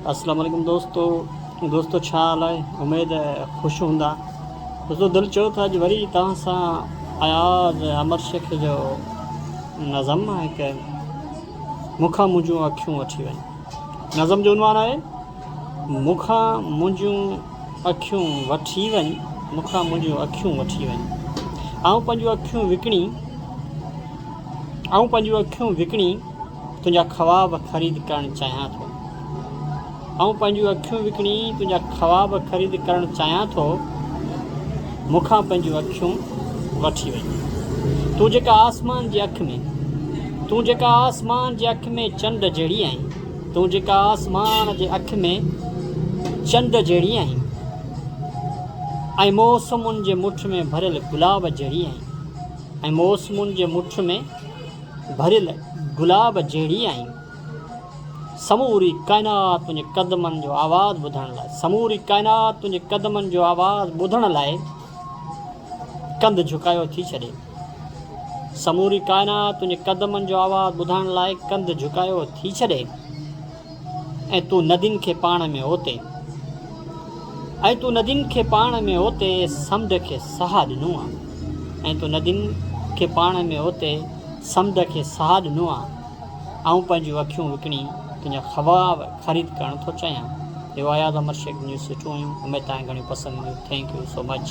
अस्सलाम वालेकुम दोस्तों छा हाल आहे। उमेद है ख़ुश हूंदा। दोस्तों दिल चयो था अॼु वरी तव्हां सां अयाज़ अमर शेख जो नज़म आहे हिकु मूंखां मुंहिंजूं अखियूं वठी वञ। नज़म जो उनवान आहे मूंखां मुंहिंजूं अखियूं वठी वञ, मूंखां मुंहिंजूं अखियूं वठी वञ। आऊं पंहिंजूं अखियूं विकिणी तुंहिंजा ख़्वाब ख़रीद करणु चाहियां थो। आऊं पंहिंजूं अखियूं विकिणी तुंहिंजा ख़्वाब ख़रीद करणु चाहियां थो। मूंखां पंहिंजूं अखियूं वठी वञ। तूं जेका आसमान जी अखि में चंड जहिड़ी आहीं, तूं जेका आसमान जे अखि में चंड जहिड़ी आहीं ऐं मौसमुनि जे मुठ में भरियल गुलाब जहिड़ी आहीं, ऐं मौसमुनि जे मुठ में भरियल गुलाब जहिड़ी आहीं। समूरी काइनात तुंहिंजे कदमनि जो आवाज़ु ॿुधण लाइ, समूरी काइनात तुंहिंजे कदमनि जो आवाज़ु ॿुधण लाइ कंध झुकायो थी छॾे। समूरी काइनात तुंहिंजे कदमनि जो आवाज़ु ॿुधण लाइ कंध झुकायो थी छॾे। ऐं तूं नदियुनि खे पाण में ओते समुंड खे साह ॾिनो आहे। ऐं तूं नदियुनि खे पाण में ओते समुंड खे साह ॾिनो आहे। आऊं पंहिंजूं अखियूं विकिणी तुंहिंजा ख़्वाब ख़रीद करणु थो चाहियां। इहो अयाज़ अमर शेख न्यूज़ सुठो हुयूं। उमेद तव्हांखे घणी पसंदि ईंदियूं। Thank you so much.